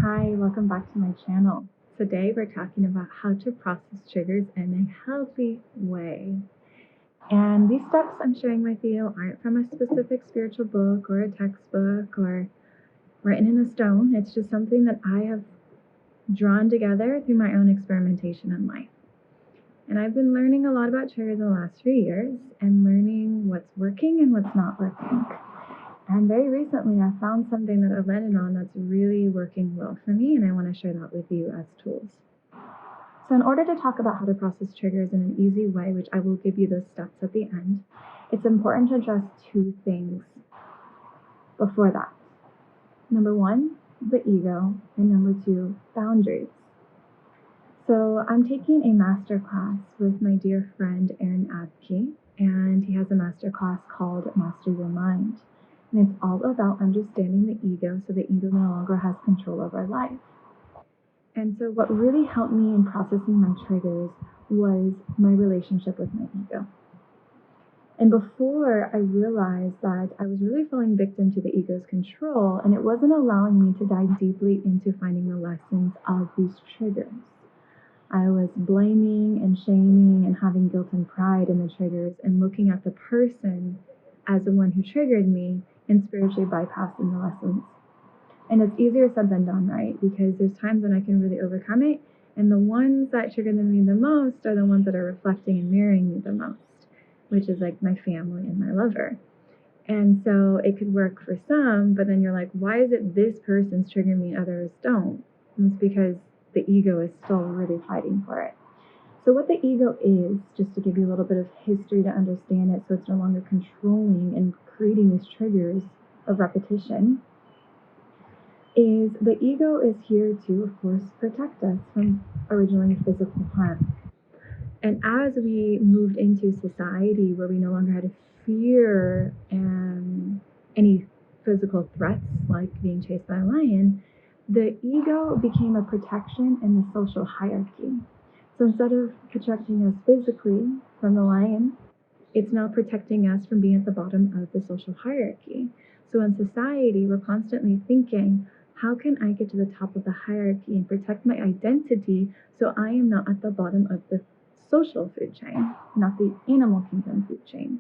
Hi, welcome back to my channel. Today we're talking about how to process triggers in a healthy way. And these steps I'm sharing with you aren't from a specific spiritual book or a textbook or written in a stone. It's just something that I have drawn together through my own experimentation in life. And I've been learning a lot about triggers in the last few years and learning what's working and what's not working. And very recently, I found something that I've landed on that's really working well for me, and I want to share that with you as tools. So in order to talk about how to process triggers in an easy way, which I will give you those steps at the end, it's important to address two things before that. Number one, the ego, and number two, boundaries. So I'm taking a master class with my dear friend Aaron Abke, and he has a master class called Master Your Mind. And it's all about understanding the ego so the ego no longer has control over our life. And so what really helped me in processing my triggers was my relationship with my ego. And before I realized that I was really falling victim to the ego's control, and it wasn't allowing me to dive deeply into finding the lessons of these triggers. I was blaming and shaming and having guilt and pride in the triggers and looking at the person as the one who triggered me and spiritually bypassing the lessons. And it's easier said than done, right? Because there's times when I can really overcome it, and the ones that trigger me the most are the ones that are reflecting and mirroring me the most, which is like my family and my lover. And so it could work for some, but then you're like, why is it this person's triggering me and others don't? And it's because the ego is still really fighting for it. So what the ego is, just to give you a little bit of history to understand it so it's no longer controlling and creating these triggers of repetition, is the ego is here to, of course, protect us from originally physical harm. And as we moved into society where we no longer had to fear any physical threats like being chased by a lion, the ego became a protection in the social hierarchy. So instead of protecting us physically from the lion, it's now protecting us from being at the bottom of the social hierarchy. So in society, we're constantly thinking, how can I get to the top of the hierarchy and protect my identity so I am not at the bottom of the social food chain, not the animal kingdom food chain?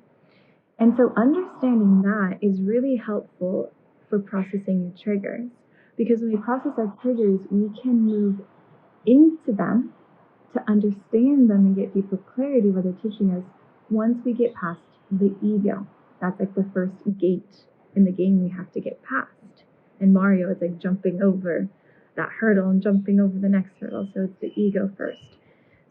And so understanding that is really helpful for processing your triggers, because when we process our triggers, we can move into them to understand them and get deeper clarity what they're teaching us once we get past the ego. That's like the first gate in the game we have to get past. And Mario is like jumping over that hurdle and jumping over the next hurdle. So it's the ego first.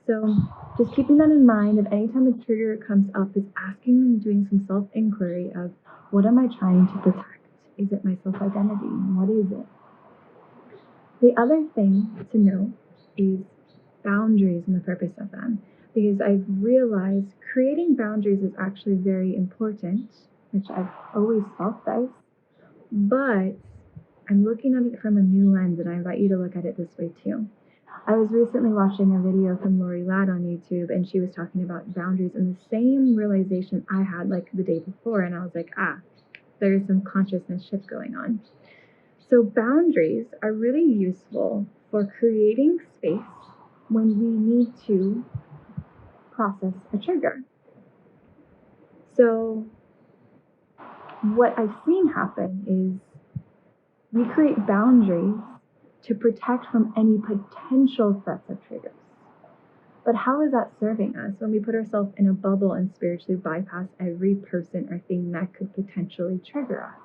So just keeping that in mind, if anytime a trigger comes up, is asking and doing some self-inquiry of, what am I trying to protect? Is it my self-identity? What is it? The other thing to know is boundaries and the purpose of them, because I've realized creating boundaries is actually very important, which I've always felt this, but I'm looking at it from a new lens, and I invite you to look at it this way too. I was recently watching a video from Lori Ladd on YouTube, and she was talking about boundaries, and the same realization I had like the day before, and I was like, there's some consciousness shift going on. So boundaries are really useful for creating space when we need to process a trigger. So what I've seen happen is we create boundaries to protect from any potential threats of triggers. But how is that serving us when we put ourselves in a bubble and spiritually bypass every person or thing that could potentially trigger us?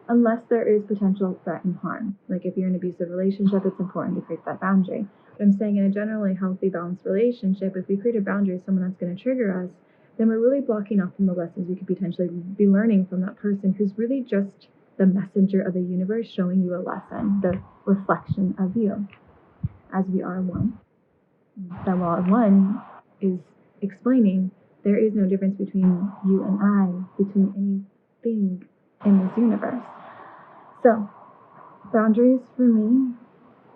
Unless there is potential threat and harm. Like if you're in an abusive relationship, it's important to create that boundary. But I'm saying in a generally healthy, balanced relationship, if we create a boundary with someone that's going to trigger us, then we're really blocking off from the lessons we could potentially be learning from that person who's really just the messenger of the universe showing you a lesson, the reflection of you. As we are one. The law of one is explaining there is no difference between you and I, between anything in this universe. So, boundaries for me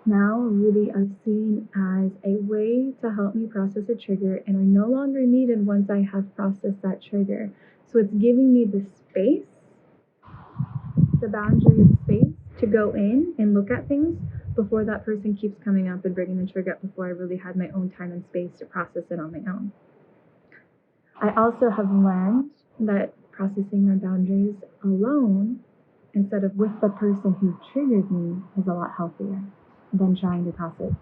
now really are seen as a way to help me process a trigger, and are no longer needed once I have processed that trigger. So it's giving me the space, the boundary of space, to go in and look at things before that person keeps coming up and bringing the trigger up, before I really had my own time and space to process it on my own. I also have learned that processing my boundaries alone instead of with the person who triggered me is a lot healthier than trying to process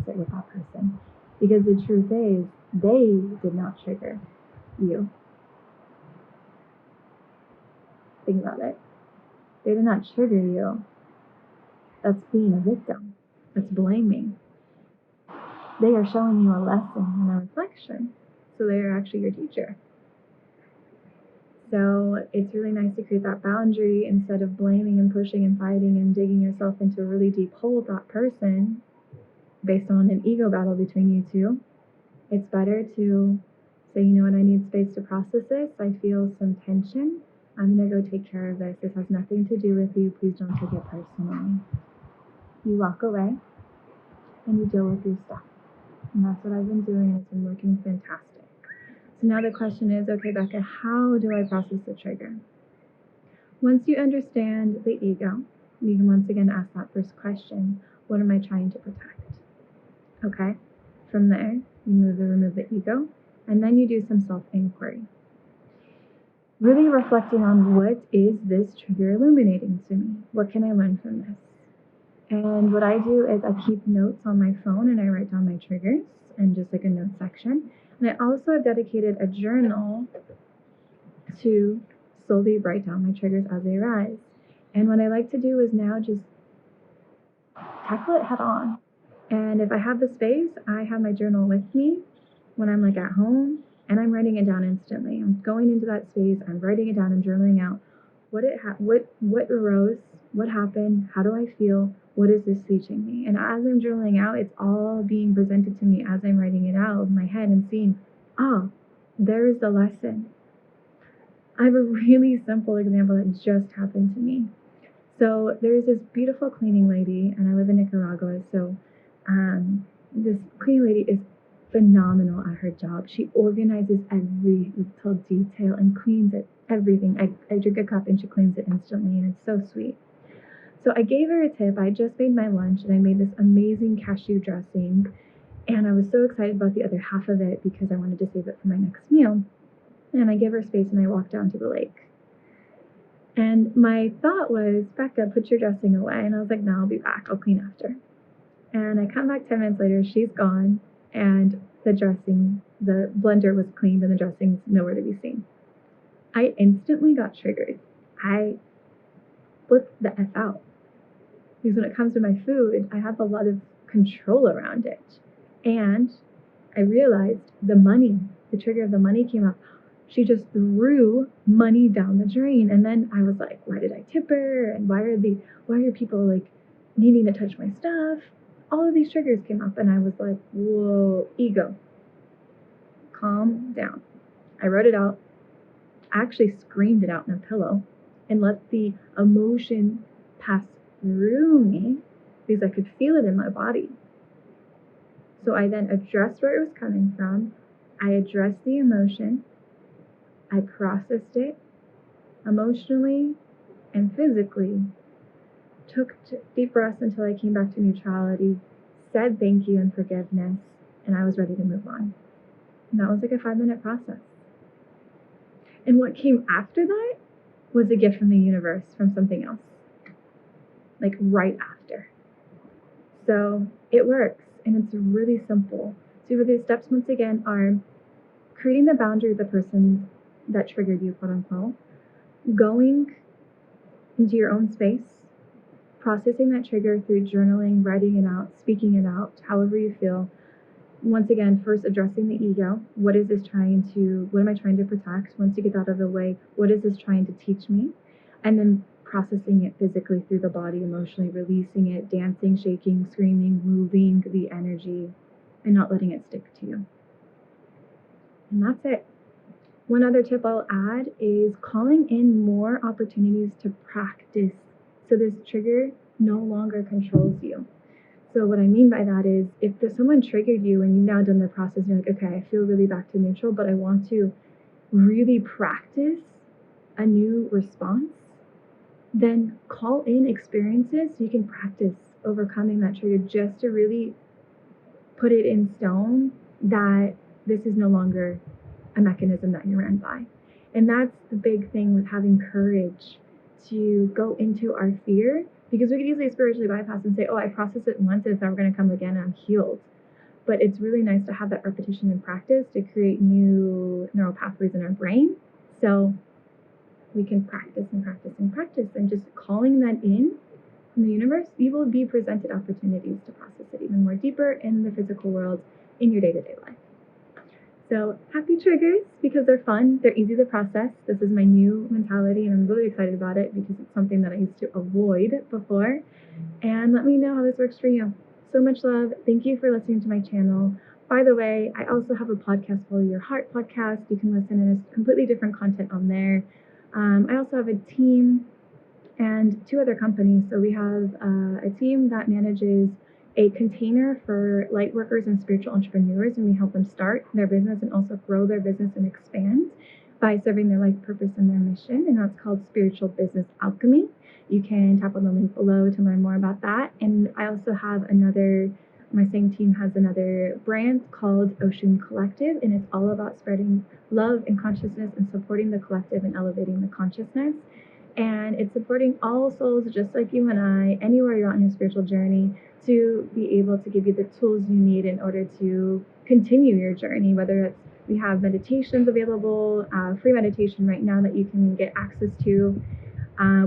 it with that person. Because the truth is, they did not trigger you. Think about it. They did not trigger you. That's being a victim. That's blaming. They are showing you a lesson and a reflection. So they are actually your teacher. So it's really nice to create that boundary instead of blaming and pushing and fighting and digging yourself into a really deep hole with that person based on an ego battle between you two. It's better to say, you know what, I need space to process this. I feel some tension. I'm going to go take care of this. This has nothing to do with you. Please don't take it personally. You walk away and you deal with your stuff. And that's what I've been doing, and it's been working fantastic. So now the question is, okay, Bekah, how do I process the trigger? Once you understand the ego, you can once again ask that first question, what am I trying to protect? Okay, from there, you remove the ego, and then you do some self-inquiry. Really reflecting on, what is this trigger illuminating to me? What can I learn from this? And what I do is I keep notes on my phone and I write down my triggers in just like a note section. And I also have dedicated a journal to slowly write down my triggers as they arise. And what I like to do is now just tackle it head on. And if I have the space, I have my journal with me when I'm like at home, and I'm writing it down instantly. I'm going into that space, I'm writing it down, I'm journaling out what arose, what happened, how do I feel, what is this teaching me? And as I'm journaling out, it's all being presented to me as I'm writing it out in my head and seeing, there is the lesson. I have a really simple example that just happened to me. So there's this beautiful cleaning lady, and I live in Nicaragua, so this cleaning lady is phenomenal at her job. She organizes every little detail and cleans it, everything. I drink a cup and she cleans it instantly, and it's so sweet. So I gave her a tip. I just made my lunch and I made this amazing cashew dressing, and I was so excited about the other half of it because I wanted to save it for my next meal. And I gave her space and I walked down to the lake. And my thought was, Bekah, put your dressing away. And I was like, no, I'll be back. I'll clean after. And I come back 10 minutes later, she's gone, and the blender was cleaned and the dressing's nowhere to be seen. I instantly got triggered. I flipped the F out. Because when it comes to my food, I have a lot of control around it. And I realized the trigger of the money came up. She just threw money down the drain. And then I was like, why did I tip her? And why are people like needing to touch my stuff? All of these triggers came up, and I was like, whoa, ego, calm down. I wrote it out, actually screamed it out in a pillow, and let the emotion pass through me because I could feel it in my body. So I then addressed where it was coming from. I addressed the emotion. I processed it emotionally and physically, took deep breaths until I came back to neutrality, said thank you and forgiveness, and I was ready to move on. And that was like a 5-minute process. And what came after that was a gift from the universe, from something else, like right after. So it works, and it's really simple. So the steps, once again, are creating the boundary with the person that triggered you, quote unquote, going into your own space, processing that trigger through journaling, writing it out, speaking it out, however you feel. Once again, first addressing the ego. What am I trying to protect? Once you get that out of the way, what is this trying to teach me? And then processing it physically through the body, emotionally, releasing it, dancing, shaking, screaming, moving the energy, and not letting it stick to you. And that's it. One other tip I'll add is calling in more opportunities to practice so this trigger no longer controls you. So what I mean by that is, if someone triggered you and you've now done the process, you're like, okay, I feel really back to neutral, but I want to really practice a new response, then call in experiences so you can practice overcoming that trigger, just to really put it in stone that this is no longer a mechanism that you're ran by. And that's the big thing with having courage to go into our fear, because we could easily spiritually bypass and say, oh, I processed it once and it's never going to come again and I'm healed. But it's really nice to have that repetition and practice to create new neural pathways in our brain. So we can practice and practice and practice, and just calling that in from the universe, you will be presented opportunities to process it even more deeper in the physical world in your day-to-day life. So happy triggers, because they're fun, they're easy to process. This is my new mentality and I'm really excited about it because it's something that I used to avoid before. And let me know how this works for you. So much love. Thank you for listening to my channel. By the way, I also have a podcast, Follow Your Heart podcast. You can listen, and it's completely different content on there. I also have a team and 2 other companies. So we have a team that manages a container for light workers and spiritual entrepreneurs, and we help them start their business and also grow their business and expand by serving their life purpose and their mission, and that's called Spiritual Business Alchemy. You can tap on the link below to learn more about that. And I also have my same team has another brand called Oshun Collective, and it's all about spreading love and consciousness and supporting the collective and elevating the consciousness. And it's supporting all souls just like you and I, anywhere you're on your spiritual journey, to be able to give you the tools you need in order to continue your journey. Whether it's, we have meditations available, free meditation right now that you can get access to.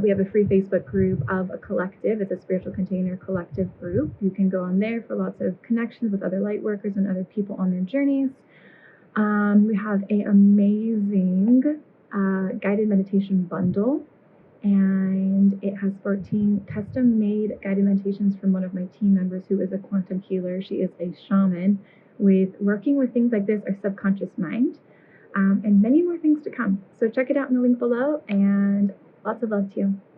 We have a free Facebook group of a collective. It's a spiritual container collective group. You can go on there for lots of connections with other light workers and other people on their journeys. We have an amazing guided meditation bundle, and it has 14 custom-made guided meditations from one of my team members who is a quantum healer. She is a shaman with working with things like this, our subconscious mind, and many more things to come. So check it out in the link below, and lots of love to you.